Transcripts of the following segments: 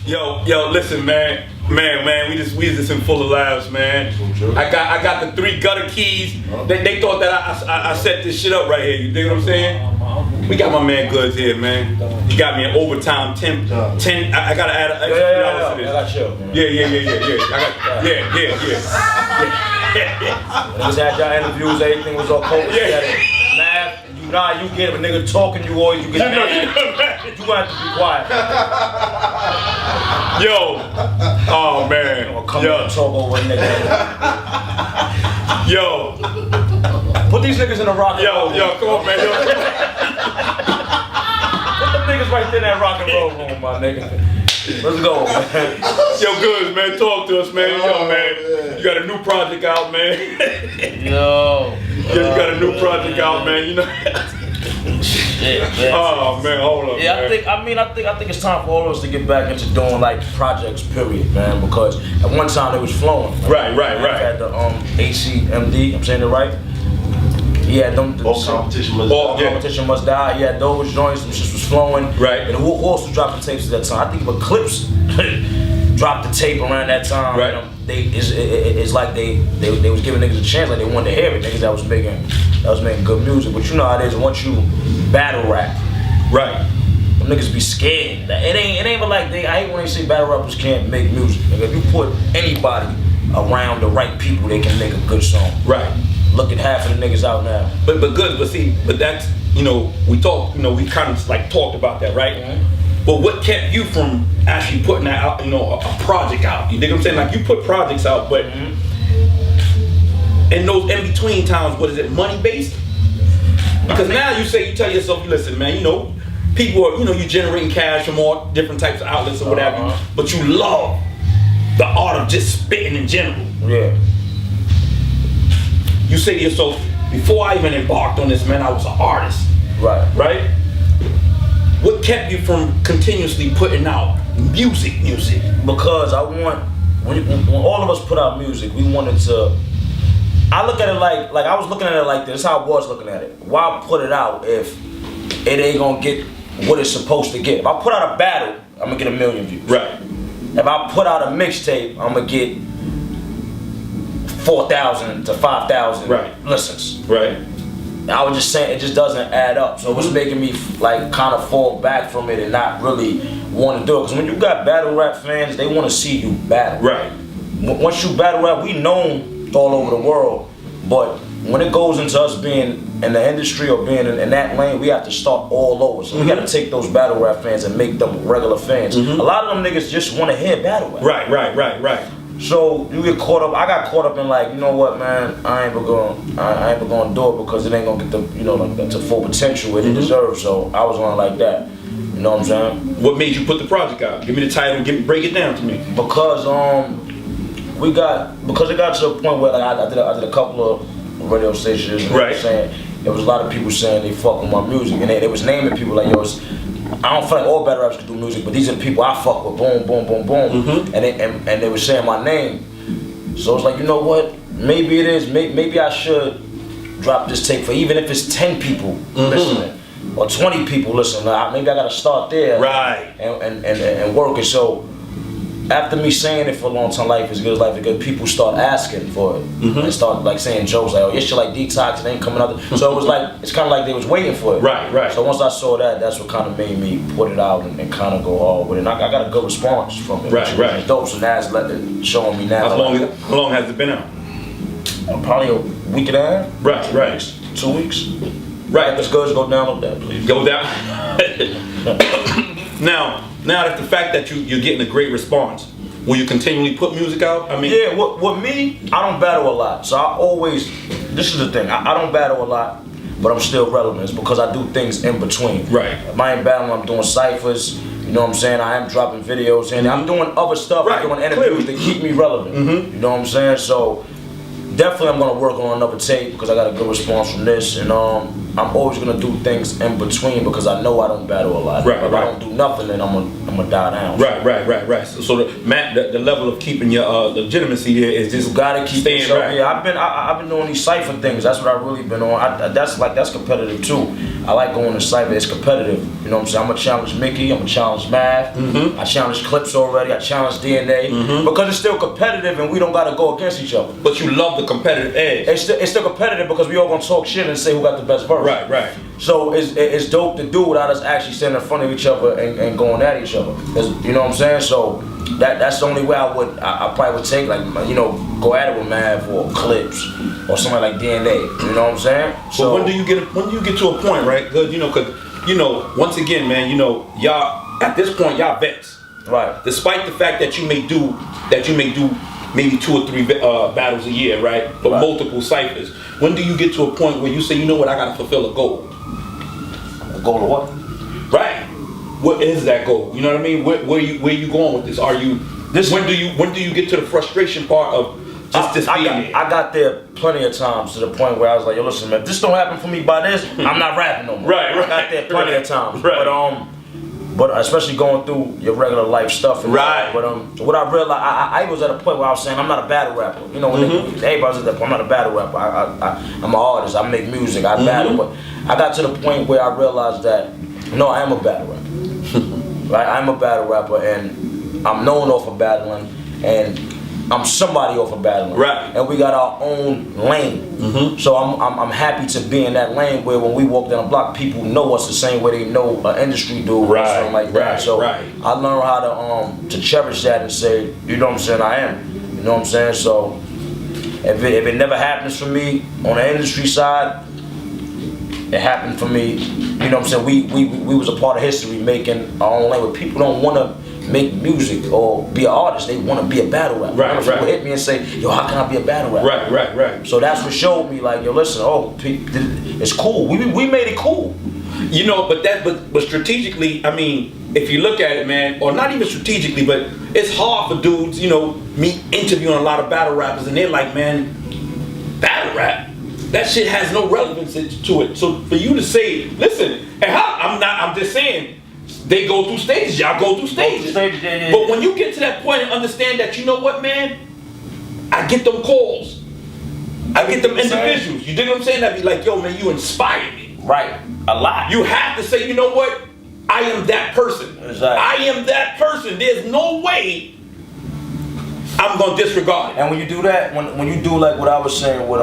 Yo, listen, man, we just in full of laughs, man. I got the 3 gutter keys. They thought that I set this shit up right here. You dig what I'm saying? We got my man Goodz here, man. He got me an overtime 10. I gotta add an extra $3 to this. I got you. Yeah. Niggas had y'all interviews, everything was all cool. Laugh. You get a nigga talking, you get mad. You gonna have to be quiet. Yo. Oh man. Come and talk over a nigga. Yo. Put these niggas in the rock and roll. Yo, come on, man. Put them niggas right there in that rock and roll room, my nigga. Let's go, man. Yo, Goodz, man, talk to us, man. Yo, man, you got a new project out, man. Yo. You got a new project out, man. You know. Shit, man. Oh man, hold up. Yeah, man. I think it's time for all of us to get back into doing like projects, period, man. Because at one time it was flowing. Right. Had the ACMD. I'm saying it right. Yeah, All competition must die. Yeah, those joints, some shit was flowing. Right. And who also dropped the tapes at that time? I think Eclipse dropped the tape around that time. Right. It's like they was giving niggas a chance, like they wanted to hear it. Niggas that was making good music. But you know how it is once you battle rap. Right. Them niggas be scared. It ain't but like I hate when they say battle rappers can't make music. Like if you put anybody around the right people, they can make a good song. Right. Look at half of the niggas out now. But that's we kind of like talked about that, right? Mm-hmm. But what kept you from actually putting that out, a project out? You dig what I'm saying? Like you put projects out, but in those in between times, what is it, money based? Because now you tell yourself, listen, man, people are, you generating cash from all different types of outlets or whatever, but you love the art of just spitting in general. Yeah. You say to yourself, before I even embarked on this, man, I was an artist. Right. Right? What kept you from continuously putting out music? Because I want, when all of us put out music, we wanted to, I look at it like I was looking at it like this, how I was looking at it. Why put it out if it ain't gonna get what it's supposed to get? If I put out a battle, I'm gonna get 1 million views. Right. If I put out a mixtape, I'm gonna get 4,000 to 5,000 listens. Right. I was just saying it just doesn't add up. So it was making me like kind of fall back from it and not really want to do it. Because when you got battle rap fans, they want to see you battle. Right. Once you battle rap, we known all over the world. But when it goes into us being in the industry or being in that lane, we have to start all over. So we got to take those battle rap fans and make them regular fans. A lot of them niggas just want to hear battle rap. Right. So you get caught up. I got caught up in like, you know what, man? I ain't ever gonna do it because it ain't gonna get the the full potential it deserves. So I was on like that. You know what I'm saying? What made you put the project out? Give me the title. Break it down to me. Because it got to a point where like I did a couple of radio stations. Right. Saying there was a lot of people saying they fuck with my music and they was naming people like yours. I don't feel like all battle rappers can do music, but these are the people I fuck with. Boom, boom, boom, boom. And they were saying my name. So it's like, you know what? Maybe it is. Maybe I should drop this tape for even if it's 10 people listening or 20 people listening. Maybe I gotta start there. Right. And work it. So after me saying it for a long time, life is good, life is good, people start asking for it. And start like saying jokes like, oh, your shit like Detox, it ain't coming out. So it was like, it's kind of like they was waiting for it. Right. So once I saw that, that's what kind of made me put it out and kind of go hard with it. And I got a good response from it. Right. It's dope. So now it's showing me now. How long has it been out? Probably a week and a half. Right. 2 weeks. Right. Let's go download that, please. Go down. Now that the fact that you're getting a great response, will you continually put music out? I mean, yeah. With me, I don't battle a lot. So I always, this is the thing. I don't battle a lot, but I'm still relevant. It's because I do things in between. Right. If I ain't battling, I'm doing Cyphas. You know what I'm saying? I am dropping videos and I'm doing other stuff. Right. I'm doing interviews that keep me relevant. You know what I'm saying? So definitely I'm gonna work on another tape because I got a good response from this and I'm always gonna do things in between because I know I don't battle a lot. Right, if I don't do nothing, then I'm gonna die down. Right. So the level of keeping your legitimacy here is just you gotta keep staying yourself. right. Yeah, I've been doing these Cypher things. That's what I've really been on. That's competitive too. I like going to Cypher. It's competitive. You know what I'm saying? I'm gonna challenge Mickey. I'm gonna challenge Math. I challenged Clips already. I challenged DNA because it's still competitive and we don't gotta go against each other. But you love the competitive edge. It's still competitive because we all gonna talk shit and say who got the best verse. Right. So it's dope to do without us actually standing in front of each other and going at each other. You know what I'm saying? So that's the only way I probably would take, like, you know, go at it with Mav or Clips or somebody like DNA. You know what I'm saying? So when do you get to a point, right? Good, you know, cause you know, once again, man, you know, y'all at this point y'all vets. Right. Despite the fact that you may do maybe 2 or 3 battles a year, right? But multiple ciphers. When do you get to a point where you say, you know what, I gotta fulfill a goal? A goal of what? Right. What is that goal? You know what I mean? Where you going with this? When do you get to the frustration part of just being there? I got there plenty of times to the point where I was like, yo, listen, man, if this don't happen for me by this, I'm not rapping no more. Right. I got there plenty of times. Right. But especially going through your regular life stuff. And right. But what I realized, I was at a point where I was saying I'm not a battle rapper. You know, when everybody was at that point, I'm not a battle rapper. I'm an artist. I make music. I battle. But I got to the point where I realized that no, I am a battle rapper. Right? I'm a battle rapper, and I'm known off of battling, and I'm somebody off of battling. Right. And we got our own lane. So I'm happy to be in that lane where when we walk down the block, people know us the same way they know an industry dude or something like that. So I learned how to cherish that and say, you know what I'm saying, I am. You know what I'm saying? So if it never happens for me on the industry side, it happened for me. You know what I'm saying? We was a part of history making our own lane where people don't want to make music or be an artist, they want to be a battle rapper. Right. People hit me and say, yo, how can I be a battle rapper? Right. So that's what showed me, like, yo, listen, it's cool. We made it cool. You know, but strategically, I mean, if you look at it, man, or not even strategically, but it's hard for dudes, you know, me interviewing a lot of battle rappers, and they're like, man, battle rap? That shit has no relevance to it. So for you to say, listen, and I'm just saying, they go through stages, y'all go through stages. But when you get to that point and understand that, you know what, man, I get them calls. I get them individuals. You dig what I'm saying? That be like, yo, man, you inspire me. Right, a lot. You have to say, you know what, I am that person. Exactly. I am that person. There's no way I'm gonna disregard it. And when you do that, when you do like what I was saying, what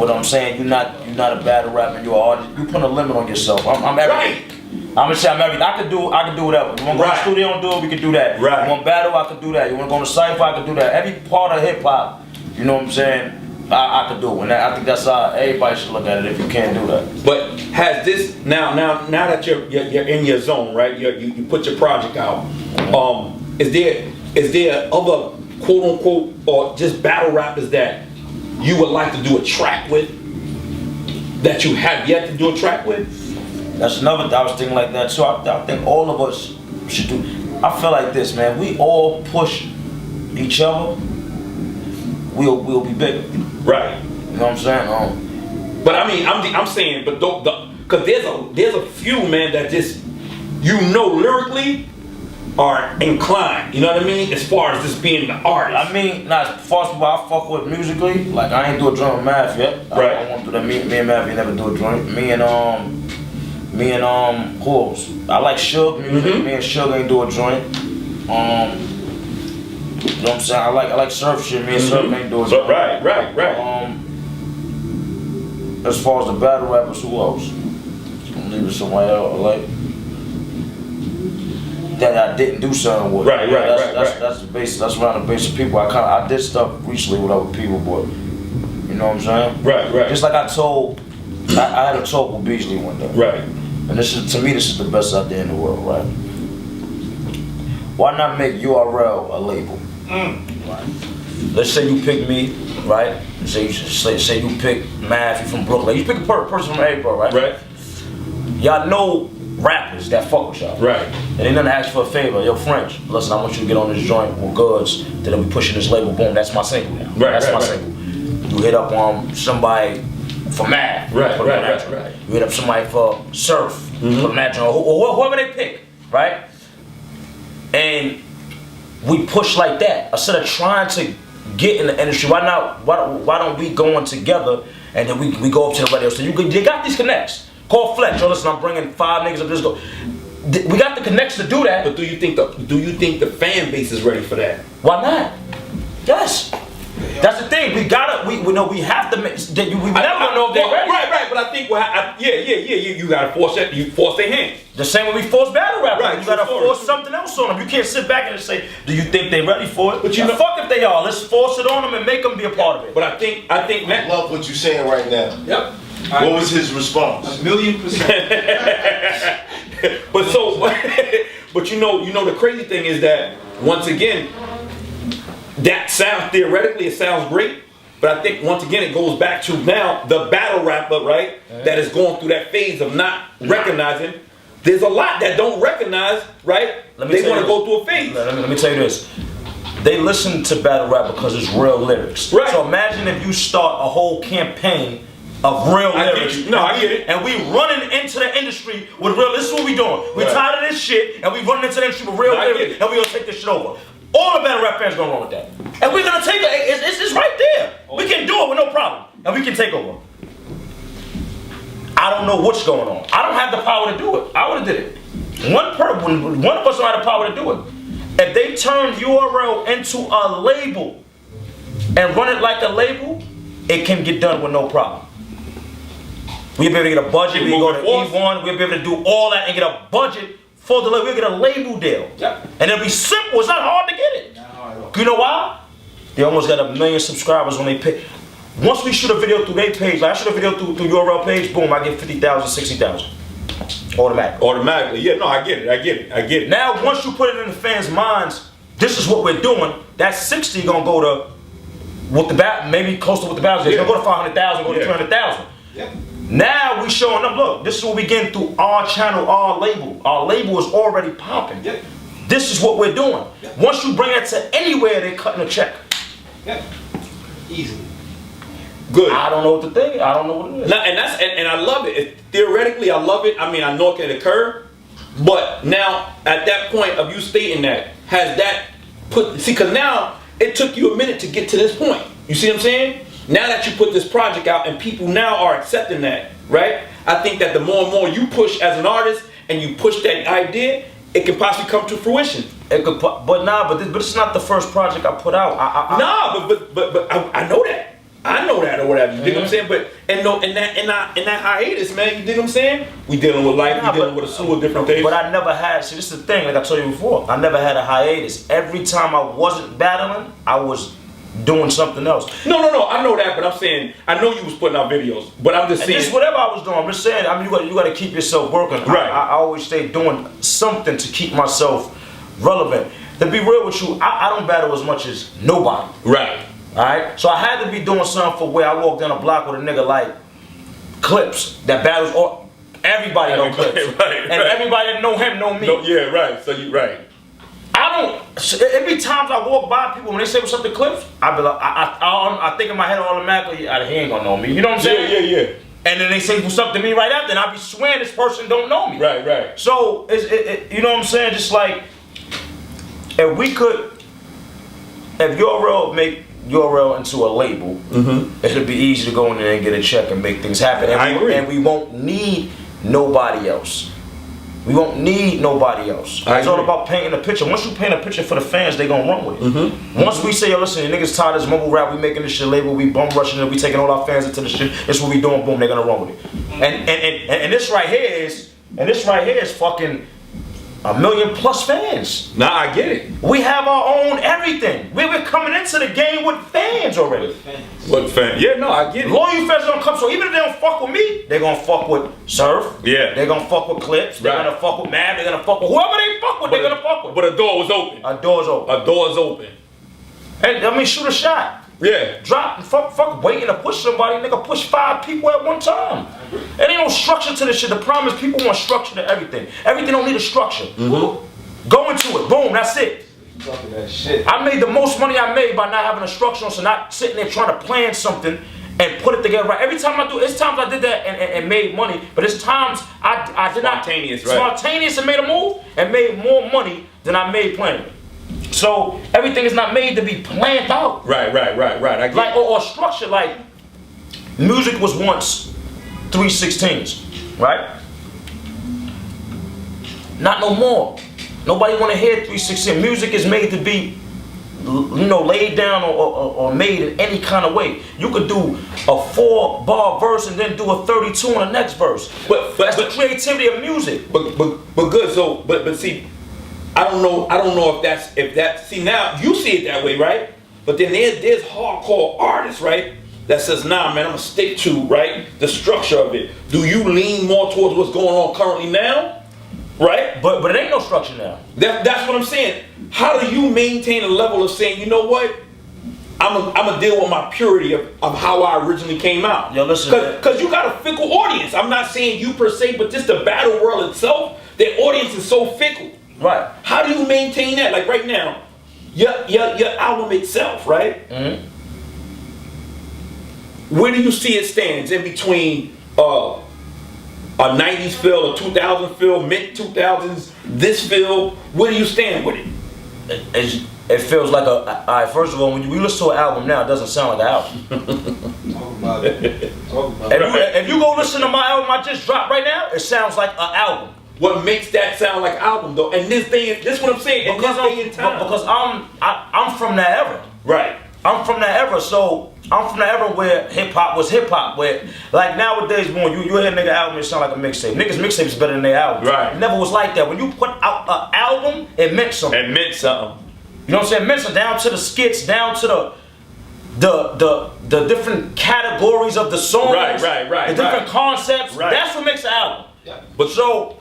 I'm saying, you're not a battle rapper, you're an artist. You put a limit on yourself. I'm everything. Right. I'm gonna say I'm everything. I can do whatever. You wanna go to the studio and do it, we can do that. Right. You wanna battle, I can do that. You wanna go to Cypher, I can do that. Every part of hip hop, you know what I'm saying, I can do. And I think that's how everybody should look at it if you can't do that. But has this now that you're in your zone, right? You put your project out. Is there other quote unquote or just battle rappers that you would like to do a track with that you have yet to do a track with? That's another. I was thinking like that too. I think all of us should do. I feel like this, man. We all push each other. We'll be bigger. Right. You know what I'm saying? But I mean, I'm saying, but because there's a few, man, that just, you know, lyrically are inclined. You know what I mean? As far as just being the artist. I mean, not as far as people I fuck with musically. Like I ain't do a joint with Math yet. Right. I want to do that. Me and Math ain't never do a joint. Me and who else? I like Suge music. Me and Suge ain't do a joint. You know what I'm saying? I like surf shit. Me and Surf ain't do a joint. Right. As far as the battle rappers, who else? I'm leaving somewhere else. Like that I didn't do something with. Right. That's the base. That's around the base of people. I did stuff recently with other people, but you know what I'm saying? Right. Just like I had a talk with Beasley one day. Right. And this is the best idea in the world, right? Why not make URL a label? Right. Let's say you pick me, right? Say you pick Math, you from Brooklyn. You pick a person from April, right? Right. Y'all know rappers that fuck with y'all. Right. And they never ask for a favor. Yo, French, listen, I want you to get on this joint with Goodz. Then they'll be pushing this label. Boom, that's my single now. Right. That's my single. You hit up somebody for math. Right. You hit up somebody for surf, for math, or whoever they pick, right? And we push like that instead of trying to get in the industry. Why don't we go in together and then we go up to the radio station? You got these connects. Call Flex. Yo, listen, I'm bringing 5 niggas up. Just go. We got the connects to do that. But do you think the fan base is ready for that? Why not? Yes. That's the thing. We know we have to make. We never gonna know if they're ready. Right. But I think you gotta force their hand. The same way we force battle rappers. Right, You gotta force something else on them. You can't sit back and just say, "Do you think they're ready for it?" But you know, fuck if they are. Let's force it on them and make them be a part of it. But I think I love what you're saying right now. Yep. What was his response? 1,000,000%. But you know the crazy thing is that once again, that sounds theoretically it sounds great, but I think once again it goes back to now the battle rapper, right? That is going through that phase of not recognizing. There's a lot that don't recognize, right? They want to go through a phase. Let me tell you this. They listen to battle rap because it's real lyrics. Right. So imagine if you start a whole campaign of real lyrics. I get it. And we running into the industry with real. This is what we doing. We tired of this shit, and we running into the industry with real lyrics, and we gonna take this shit over. All the battle rap fans gonna run with that, and we're gonna take it. It's right there. We can do it with no problem, and we can take over. I don't know what's going on. I don't have the power to do it. I would have did it. One of us don't have the power to do it. If they turn URL into a label and run it like a label, it can get done with no problem. We'll be able to get a budget, we go to E1, we'll be able to do all that and get a budget for the label. We'll get a label deal. Yep. And it'll be simple, it's not hard to get it. You know why? They almost got 1 million subscribers when they pick. Once we shoot a video through their page, like I shoot a video through URL page, boom, I get 50,000, 60,000. Automatically, yeah, no, I get it. Now, once you put it in the fans' minds, this is what we're doing, that 60 gonna go to what the maybe close to what the battle is. It's gonna go to 500,000, go to 300,000. Yeah. Now we showing them, look, this is what we getting through our channel, our label. Our label is already popping. Yeah. This is what we're doing. Yeah. Once you bring it to anywhere, they're cutting a check. Yeah. Easily. Good. I don't know what to think. I don't know what it is. Now, and I love it. Theoretically, I love it. I mean, I know it can occur, but now at that point of you stating that, has that because now it took you a minute to get to this point. You see what I'm saying? Now that you put this project out and people now are accepting that, right? I think that the more and more you push as an artist and you push that idea, it can possibly come to fruition. It could, but it's not the first project I put out. But I know that. I know that or whatever. You dig what I'm saying? But in that hiatus, man, you dig what I'm saying? We dealing with life, we dealing with a slew of different things. But I never had. See, this is the thing. Like I told you before, I never had a hiatus. Every time I wasn't battling, I was doing something else. No. I know that, but I'm saying I know you was putting out videos, but I'm just saying. Just whatever I was doing, I'm just saying. I mean, you got to keep yourself working. Right. I always stay doing something to keep myself relevant. To be real with you, I don't battle as much as nobody. Right. Alright? So I had to be doing something for where I walked down a block with a nigga like Clips that battles all everybody know Clips. Right. Everybody that know him know me. No, yeah, right. So you right. I don't every time I walk by people when they say what's up to Clips, I be like I think in my head automatically, he ain't gonna know me. You know what I'm saying? Yeah. And then they say what's up to me right after, and I be swearing this person don't know me. Right. So you know what I'm saying? Just like if URL make URL into a label, it'll be easy to go in there and get a check and make things happen. And we won't need nobody else. We won't need nobody else. It's all about painting a picture. Once you paint a picture for the fans, they gonna run with it. Once we say, yo, listen, the niggas tired of this mumble rap, we making this shit label, we bum rushing it, we taking all our fans into the shit, this what we doing, boom, they're gonna run with it. And this right here is fucking 1 million plus fans. Nah, I get it. We have our own everything. We're coming into the game with fans already. What fan? Yeah, no, I get it. Loyal fans don't come, so even if they don't fuck with me, they're gonna fuck with Surf. Yeah. They're gonna fuck with Clips. They're gonna fuck with Mad. They're gonna fuck with whoever they fuck with. They're gonna fuck with. But a door was open. A door's open. And I mean, shoot a shot. Yeah. Drop. Fuck waiting to push somebody. Nigga, push 5 people at one time. There ain't no structure to this shit. The problem is people want structure to everything. Everything don't need a structure. Go into it. Boom. That's it. Talking that shit. I made the most money I made by not having a structure, so not sitting there trying to plan something and put it together right. Every time I do, it's times I did that and made money, but it's times I did not spontaneous and made a move and made more money than I made planning. So everything is not made to be planned out. Right. I get Like or structured. Like music was once 3/16, right? Not no more. Nobody want to hear 3/16. Music is made to be, laid down or made in any kind of way. You could do a 4-bar verse and then do a 32 on the next verse. But that's the creativity of music. But good. So but see, I don't know if that's see now you see it that way, right? But then there's hardcore artists, right? That says, nah, man, I'm gonna stick to right the structure of it. Do you lean more towards what's going on currently now? Right? But it ain't no structure now. That's what I'm saying. How do you maintain a level of saying, you know what? I'm gonna deal with my purity of how I originally came out. Yo, listen. Because you got a fickle audience. I'm not saying you per se, but just the battle world itself, their audience is so fickle. Right. How do you maintain that? Like right now, your album itself, right? Mm-hmm. Where do you see it stands in between a 90s feel, a 2000 feel, mid 2000s, this feel? Where do you stand with it? It feels like alright, first of all, when you listen to an album now, it doesn't sound like an album. Talk about it. Talk about it. If you go listen to my album I just dropped right now, it sounds like an album. What makes that sound like an album though? And this is what I'm saying. Because I'm from that era. Right. I'm from that era, so I'm from the era where hip hop was hip hop. Where like nowadays, when you hear a nigga album, it sound like a mixtape. Niggas mixtapes better than their albums. Right. It never was like that. When you put out an album, it meant something. It meant something. You know what I'm saying? It meant something down to the skits, down to the different categories of the songs. Right. The different concepts. Right. That's what makes an album. Yeah. But so